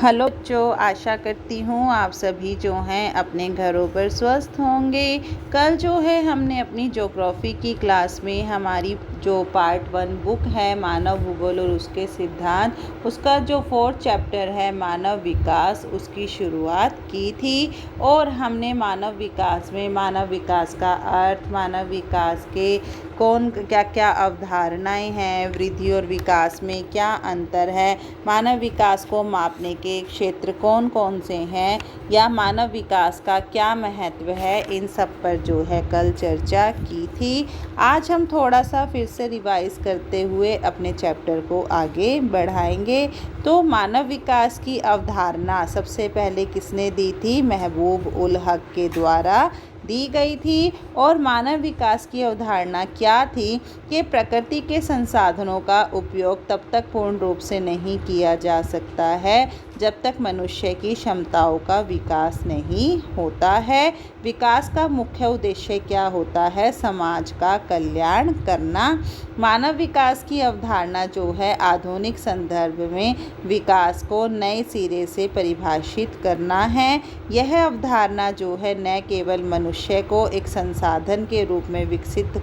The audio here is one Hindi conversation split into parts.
हेलो बच्चों, आशा करती हूँ आप सभी जो हैं अपने घरों पर स्वस्थ होंगे। कल जो है हमने अपनी ज्योग्राफी की क्लास में हमारी जो पार्ट 1 बुक है मानव भूगोल और उसके सिद्धांत, उसका जो 4th चैप्टर है मानव विकास, उसकी शुरुआत की थी। और हमने मानव विकास में मानव विकास का अर्थ, मानव विकास के कौन क्या क्या अवधारणाएं हैं, वृद्धि और विकास में क्या अंतर है, मानव विकास को मापने के क्षेत्र कौन कौन से हैं, या मानव विकास का क्या महत्व है, इन सब पर जो है कल चर्चा की थी। आज हम थोड़ा सा फिर से रिवाइज करते हुए अपने चैप्टर को आगे बढ़ाएंगे। तो मानव विकास की अवधारणा सबसे पहले किसने दी थी? महबूब उल हक के द्वारा दी गई थी। और मानव विकास की अवधारणा क्या थी कि प्रकृति के संसाधनों का उपयोग तब तक पूर्ण रूप से नहीं किया जा सकता है जब तक मनुष्य की क्षमताओं का विकास नहीं होता है। विकास का मुख्य उद्देश्य क्या होता है? समाज का कल्याण करना। मानव विकास की अवधारणा जो है आधुनिक संदर्भ में विकास को नए सिरे से परिभाषित करना है। यह अवधारणा जो है न केवल मनुष्य को एक संसाधन के रूप में विकसित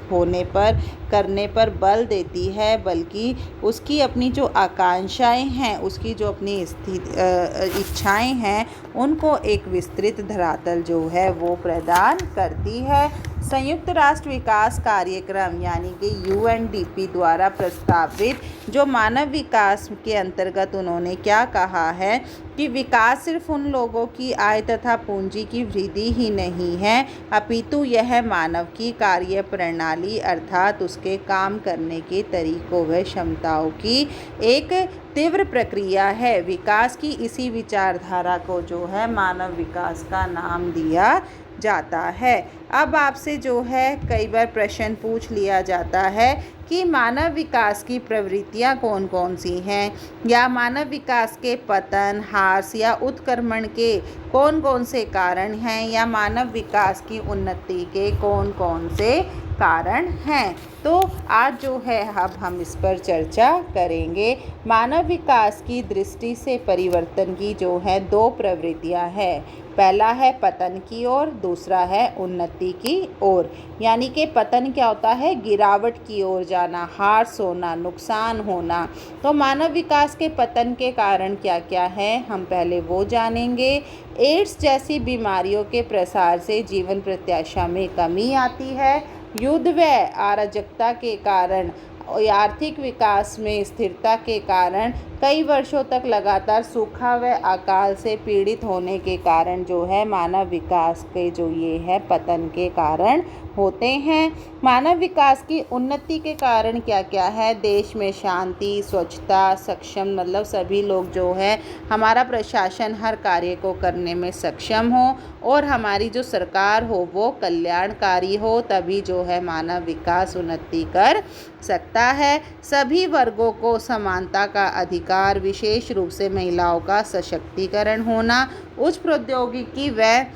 करने पर बल देती है, बल्कि उसकी अपनी जो आकांक्षाएं हैं, उसकी जो अपनी इच्छाएं हैं, उनको एक विस्तृत धरातल जो है वो प्रदान करती है। संयुक्त राष्ट्र विकास कार्यक्रम यानी कि UNDP द्वारा प्रस्तावित जो मानव विकास के अंतर्गत उन्होंने क्या कहा है कि विकास सिर्फ उन लोगों की आय तथा पूंजी की वृद्धि ही नहीं है, अपितु यह मानव की कार्य प्रणाली अर्थात उसके काम करने के तरीकों व क्षमताओं की एक तीव्र प्रक्रिया है। विकास की इसी विचारधारा को जो है मानव विकास का नाम दिया जाता है। अब आपसे जो है कई बार प्रश्न पूछ लिया जाता है कि मानव विकास की प्रवृत्तियां कौन कौन सी हैं, या मानव विकास के पतन, ह्रास या उत्क्रमण के कौन कौन से कारण हैं, या मानव विकास की उन्नति के कौन कौन से कारण हैं। तो आज जो है अब हम इस पर चर्चा करेंगे। मानव विकास की दृष्टि से परिवर्तन की जो है 2 प्रवृत्तियां हैं। पहला है पतन की ओर, दूसरा है उन्नति की ओर। यानी कि पतन क्या होता है? गिरावट की ओर जाना, ह्रास होना, नुकसान होना। तो मानव विकास के पतन के कारण क्या क्या है, हम पहले वो जानेंगे। एड्स जैसी बीमारियों के प्रसार से जीवन प्रत्याशा में कमी आती है। युद्ध व अराजकता के कारण, आर्थिक विकास में स्थिरता के कारण, कई वर्षों तक लगातार सूखा व अकाल से पीड़ित होने के कारण जो है मानव विकास के जो ये है पतन के कारण होते हैं। मानव विकास की उन्नति के कारण क्या क्या है? देश में शांति, स्वच्छता, सक्षम मतलब सभी लोग जो है हमारा प्रशासन हर कार्य को करने में सक्षम हो और हमारी जो सरकार हो वो कल्याणकारी हो, तभी जो है मानव विकास उन्नति कर सकता है। सभी वर्गों को समानता का अधिकार, विशेष रूप से महिलाओं का सशक्तिकरण होना, उच्च प्रौद्योगिकी व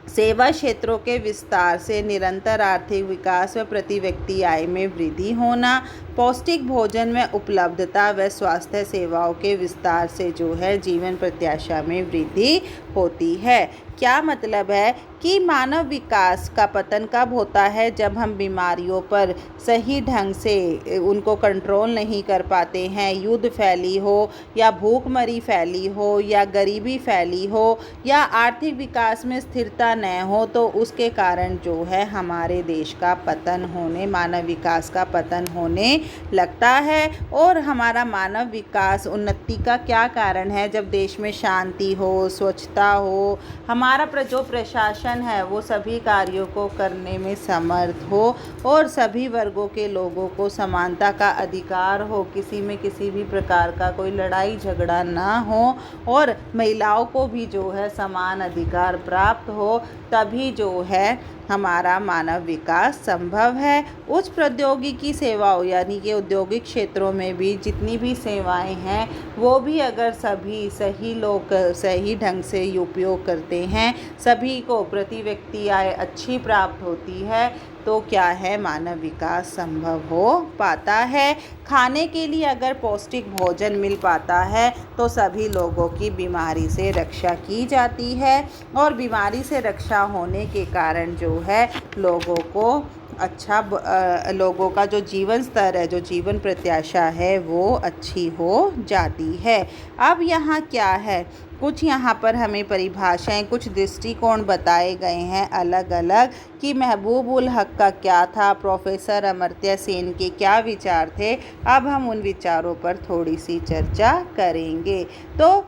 सेवा क्षेत्रों के विस्तार से निरंतर आर्थिक विकास व प्रति व्यक्ति आय में वृद्धि होना, पौष्टिक भोजन में उपलब्धता व स्वास्थ्य सेवाओं के विस्तार से जो है जीवन प्रत्याशा में वृद्धि होती है। क्या मतलब है कि मानव विकास का पतन कब होता है? जब हम बीमारियों पर सही ढंग से उनको कंट्रोल नहीं कर पाते हैं, युद्ध फैली हो, या भूखमरी फैली हो, या गरीबी फैली हो, या आर्थिक विकास में स्थिरता न हो, तो उसके कारण जो है हमारे देश का पतन होने, मानव विकास का पतन होने लगता है। और हमारा मानव विकास उन्नति का क्या कारण है? जब देश में शांति हो, स्वच्छता हो, हमारा जो प्रशासन है वो सभी कार्यों को करने में समर्थ हो, और सभी वर्गों के लोगों को समानता का अधिकार हो, किसी में किसी भी प्रकार का कोई लड़ाई झगड़ा ना हो, और महिलाओं को भी जो है समान अधिकार प्राप्त हो, तभी जो है हमारा मानव विकास संभव है। उच्च प्रौद्योगिकी सेवाओं यानी कि औद्योगिक क्षेत्रों में भी जितनी भी सेवाएं हैं वो भी अगर सभी सही लोग सही ढंग से उपयोग करते हैं, सभी को प्रति व्यक्ति आय अच्छी प्राप्त होती है, तो क्या है मानव विकास संभव हो पाता है। खाने के लिए अगर पौष्टिक भोजन मिल पाता है तो सभी लोगों की बीमारी से रक्षा की जाती है और बीमारी से रक्षा होने के कारण जो है लोगों को लोगों का जो जीवन स्तर है, जो जीवन प्रत्याशा है वो अच्छी हो जाती है। अब यहाँ क्या है, कुछ यहाँ पर हमें परिभाषाएं, कुछ दृष्टिकोण बताए गए हैं अलग अलग कि महबूब उल हक का क्या था, प्रोफेसर अमर्त्य सेन के क्या विचार थे। अब हम उन विचारों पर थोड़ी सी चर्चा करेंगे। तो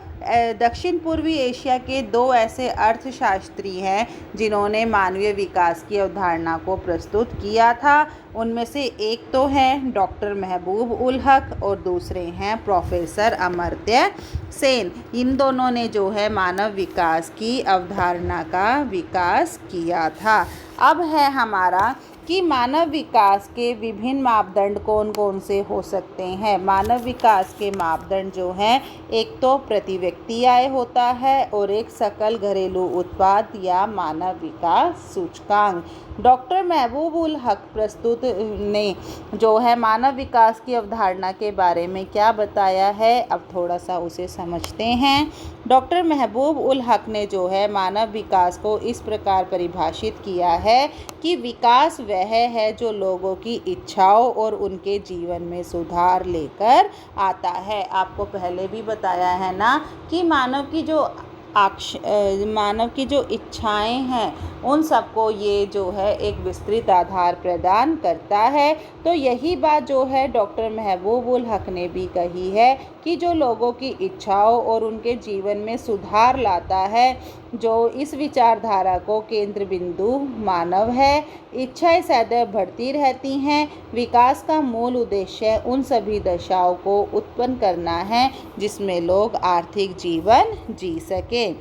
दक्षिण पूर्वी एशिया के दो ऐसे अर्थशास्त्री हैं जिन्होंने मानवीय विकास की अवधारणा को प्रस्तुत किया था। उनमें से एक तो हैं डॉक्टर महबूब उल हक और दूसरे हैं प्रोफेसर अमर्त्य सेन। इन दोनों ने जो है मानव विकास की अवधारणा का विकास किया था। अब है हमारा कि मानव विकास के विभिन्न मापदंड कौन कौन से हो सकते हैं। मानव विकास के मापदंड जो हैं, एक तो प्रति व्यक्ति आय होता है और एक सकल घरेलू उत्पाद या मानव विकास सूचकांक। डॉक्टर महबूब उल हक प्रस्तुत ने जो है मानव विकास की अवधारणा के बारे में क्या बताया है, अब थोड़ा सा उसे समझते हैं। डॉक्टर महबूब उल हक ने जो है मानव विकास को इस प्रकार परिभाषित किया है कि विकास वह है जो लोगों की इच्छाओं और उनके जीवन में सुधार लेकर आता है। आपको पहले भी बताया है ना कि मानव की जो इच्छाएं हैं उन सबको ये जो है एक विस्तृत आधार प्रदान करता है। तो यही बात जो है डॉक्टर महबूब उल हक ने भी कही है कि जो लोगों की इच्छाओं और उनके जीवन में सुधार लाता है, जो इस विचारधारा को केंद्र बिंदु मानव है। इच्छाएं सदैव बढ़ती रहती हैं। विकास का मूल उद्देश्य उन सभी दशाओं को उत्पन्न करना है जिसमें लोग आर्थिक जीवन जी सकें।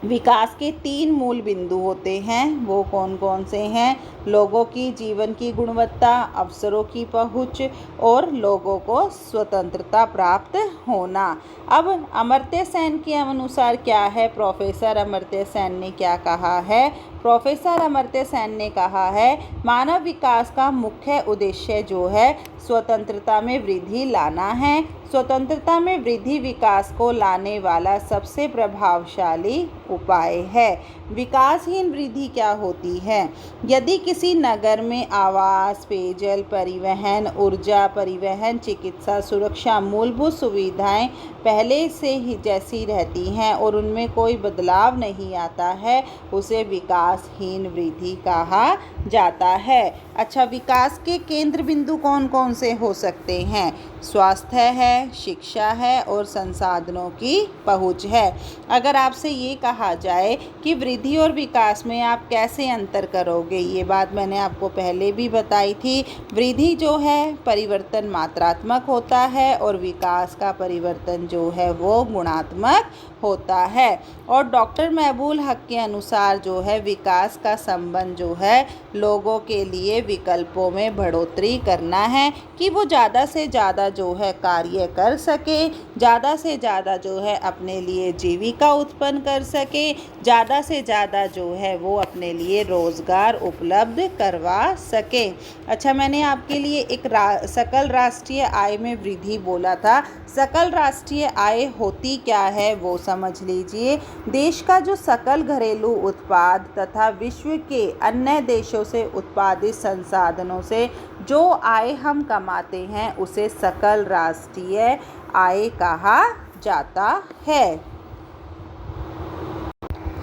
विकास के 3 मूल बिंदु होते हैं, वो कौन कौन से हैं? लोगों की जीवन की गुणवत्ता, अवसरों की पहुंच और लोगों को स्वतंत्रता प्राप्त होना। अब अमर्त्य सेन के अनुसार क्या है, प्रोफेसर अमर्त्य सेन ने क्या कहा है? प्रोफेसर अमर्त्य सेन ने कहा है मानव विकास का मुख्य उद्देश्य जो है स्वतंत्रता में वृद्धि लाना है। स्वतंत्रता में वृद्धि विकास को लाने वाला सबसे प्रभावशाली उपाय है। विकासहीन वृद्धि क्या होती है? यदि किसी नगर में आवास, पेयजल, परिवहन, ऊर्जा परिवहन, चिकित्सा, सुरक्षा, मूलभूत सुविधाएं पहले से ही जैसी रहती हैं और उनमें कोई बदलाव नहीं आता है, उसे विकासहीन वृद्धि कहा जाता है। अच्छा, विकास के केंद्र बिंदु कौन कौन से हो सकते हैं? स्वास्थ्य है, शिक्षा है और संसाधनों की पहुंच है। अगर आपसे ये कहा जाए कि वृद्धि और विकास में आप कैसे अंतर करोगे, ये बात मैंने आपको पहले भी बताई थी। वृद्धि जो है परिवर्तन मात्रात्मक होता है और विकास का परिवर्तन जो है वो गुणात्मक होता है। और डॉक्टर महबूब हक के अनुसार जो है विकास का संबंध जो है लोगों के लिए विकल्पों में बढ़ोतरी करना है कि वो ज़्यादा से ज़्यादा जो है कार्य कर सके, ज़्यादा से ज़्यादा जो है अपने लिए जीविका उत्पन्न कर सके, ज़्यादा से ज़्यादा जो है वो अपने लिए रोज़गार उपलब्ध करवा सके। अच्छा, मैंने आपके लिए एक सकल राष्ट्रीय आय में वृद्धि बोला था। सकल राष्ट्रीय आय होती क्या है वो समझ लीजिए। देश का जो सकल घरेलू उत्पाद तथा विश्व के अन्य देशों से उत्पादित संसाधनों से जो आय हम कमाते हैं उसे सकल राष्ट्रीय आय कहा जाता है।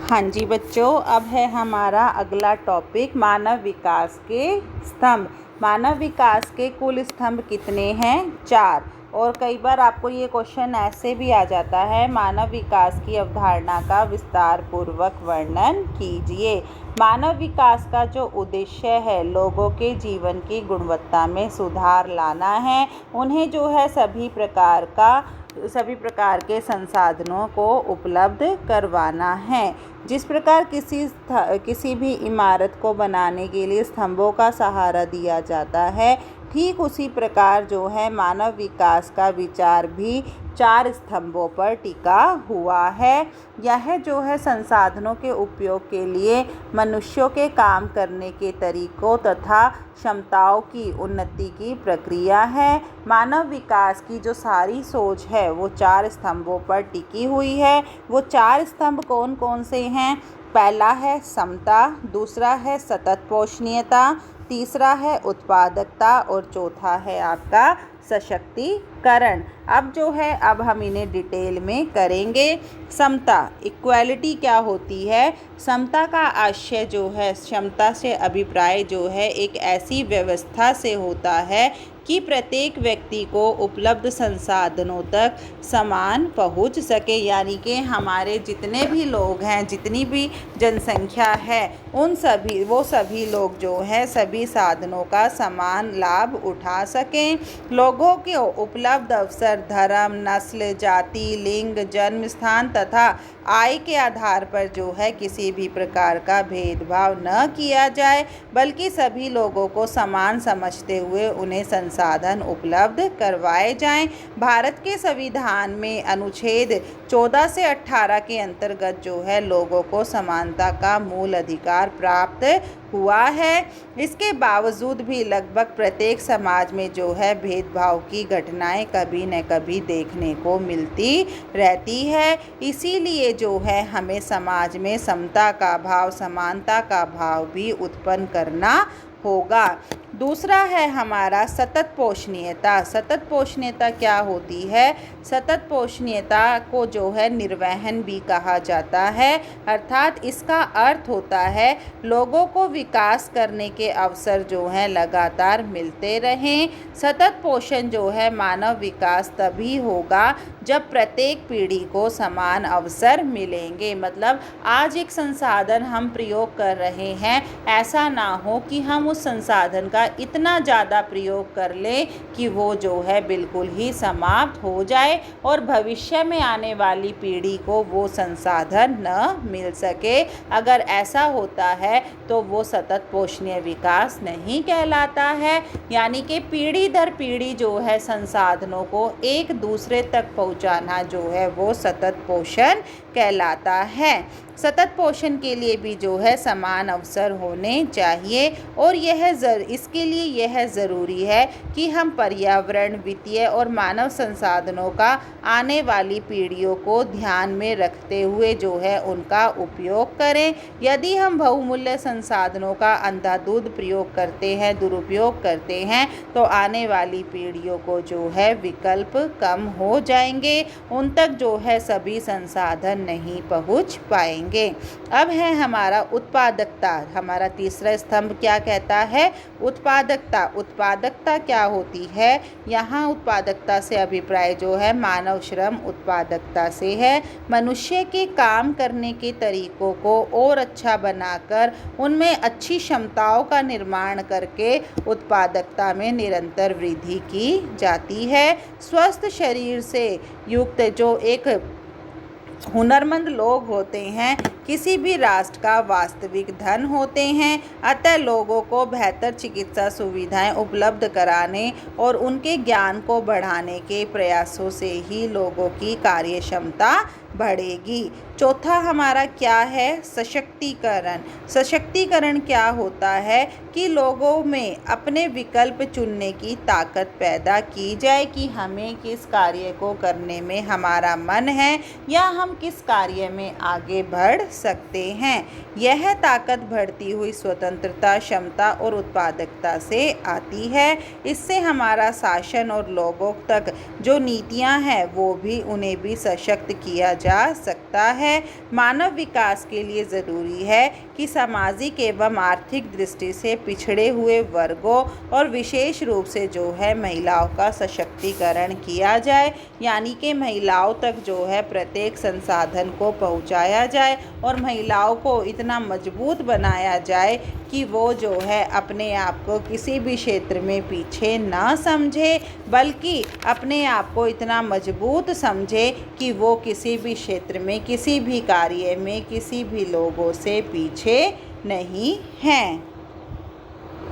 हाँ जी बच्चों, अब है हमारा अगला टॉपिक मानव विकास के स्तंभ। मानव विकास के कुल स्तंभ कितने हैं? 4। और कई बार आपको ये क्वेश्चन ऐसे भी आ जाता है, मानव विकास की अवधारणा का विस्तार पूर्वक वर्णन कीजिए। मानव विकास का जो उद्देश्य है लोगों के जीवन की गुणवत्ता में सुधार लाना है। उन्हें जो है सभी प्रकार के संसाधनों को उपलब्ध करवाना है। जिस प्रकार किसी भी इमारत को बनाने के लिए स्तंभों का सहारा दिया जाता है, ठीक उसी प्रकार जो है मानव विकास का विचार भी 4 स्तंभों पर टिका हुआ है। यह जो है संसाधनों के उपयोग के लिए मनुष्यों के काम करने के तरीकों तथा क्षमताओं की उन्नति की प्रक्रिया है। मानव विकास की जो सारी सोच है वो 4 स्तंभों पर टिकी हुई है। वो 4 स्तंभ कौन कौन से हैं? पहला है समता, दूसरा है सतत पोषणीयता, तीसरा है उत्पादकता और चौथा है आपका सशक्तिकरण। अब हम इन्हें डिटेल में करेंगे। समता, इक्वालिटी क्या होती है? समता का आशय जो है, क्षमता से अभिप्राय जो है एक ऐसी व्यवस्था से होता है कि प्रत्येक व्यक्ति को उपलब्ध संसाधनों तक समान पहुंच सके, यानी कि हमारे जितने भी लोग हैं, जितनी भी जनसंख्या है, वो सभी लोग जो है सभी साधनों का समान लाभ उठा सकें। लोगों के उपलब्ध अवसर धर्म, नस्ल, जाति, लिंग, जन्म स्थान तथा आय के आधार पर जो है किसी भी प्रकार का भेदभाव न किया जाए, बल्कि सभी लोगों को समान समझते हुए उन्हें संसाधन उपलब्ध करवाए जाएं। भारत के संविधान में अनुच्छेद 14 से 18 के अंतर्गत जो है लोगों को समानता का मूल अधिकार प्राप्त हुआ है। इसके बावजूद भी लगभग प्रत्येक समाज में जो है भेदभाव की घटनाएं कभी न कभी देखने को मिलती रहती है। इसीलिए जो है हमें समाज में समता का भाव, समानता का भाव भी उत्पन्न करना होगा। दूसरा है हमारा सतत पोषणीयता। सतत पोषणीयता क्या होती है? सतत पोषणीयता को जो है निर्वहन भी कहा जाता है, अर्थात इसका अर्थ होता है लोगों को विकास करने के अवसर जो हैं लगातार मिलते रहें। सतत पोषण जो है मानव विकास तभी होगा जब प्रत्येक पीढ़ी को समान अवसर मिलेंगे। मतलब आज एक संसाधन हम प्रयोग कर रहे हैं, ऐसा ना हो कि हम उस संसाधन का इतना ज़्यादा प्रयोग कर ले कि वो जो है बिल्कुल ही समाप्त हो जाए और भविष्य में आने वाली पीढ़ी को वो संसाधन न मिल सके। अगर ऐसा होता है तो वो सतत पोषणीय विकास नहीं कहलाता है। यानी कि पीढ़ी दर पीढ़ी जो है संसाधनों को एक दूसरे तक पहुंचाना जो है वो सतत पोषण कहलाता है। सतत पोषण के लिए भी जो है समान अवसर होने चाहिए और इसके लिए यह ज़रूरी है कि हम पर्यावरण, वित्तीय और मानव संसाधनों का आने वाली पीढ़ियों को ध्यान में रखते हुए जो है उनका उपयोग करें। यदि हम बहुमूल्य संसाधनों का अंधाधुंध प्रयोग करते हैं, दुरुपयोग करते हैं, तो आने वाली पीढ़ियों को जो है विकल्प कम हो जाएंगे, उन तक जो है सभी संसाधन नहीं पहुंच पाएंगे। अब है हमारा उत्पादकता। हमारा तीसरा स्तंभ क्या कहता है? उत्पादकता। उत्पादकता क्या होती है? यहाँ उत्पादकता से अभिप्राय जो है मानव श्रम उत्पादकता से है। मनुष्य के काम करने के तरीकों को और अच्छा बनाकर उनमें अच्छी क्षमताओं का निर्माण करके उत्पादकता में निरंतर वृद्धि की जाती है। स्वस्थ शरीर से युक्त जो एक हुनरमंद लोग होते हैं किसी भी राष्ट्र का वास्तविक धन होते हैं। अतः लोगों को बेहतर चिकित्सा सुविधाएं उपलब्ध कराने और उनके ज्ञान को बढ़ाने के प्रयासों से ही लोगों की कार्य क्षमता बढ़ेगी। चौथा हमारा क्या है? सशक्तिकरण। सशक्तिकरण क्या होता है कि लोगों में अपने विकल्प चुनने की ताकत पैदा की जाए कि हमें किस कार्य को करने में हमारा मन है या हम किस कार्य में आगे बढ़ सकते हैं। यह ताकत बढ़ती हुई स्वतंत्रता, क्षमता और उत्पादकता से आती है। इससे हमारा शासन और लोगों तक जो नीतियां हैं वो भी उन्हें भी सशक्त किया जा सकता है। मानव विकास के लिए ज़रूरी है कि सामाजिक एवं आर्थिक दृष्टि से पिछड़े हुए वर्गों और विशेष रूप से जो है महिलाओं का सशक्तिकरण किया जाए, यानी कि महिलाओं तक जो है प्रत्येक संसाधन को पहुंचाया जाए और महिलाओं को इतना मजबूत बनाया जाए कि वो जो है अपने आप को किसी भी क्षेत्र में पीछे ना समझे, बल्कि अपने आप को इतना मजबूत समझे कि वो किसी भी क्षेत्र में, किसी भी कार्य में, किसी भी लोगों से पीछे नहीं हैं।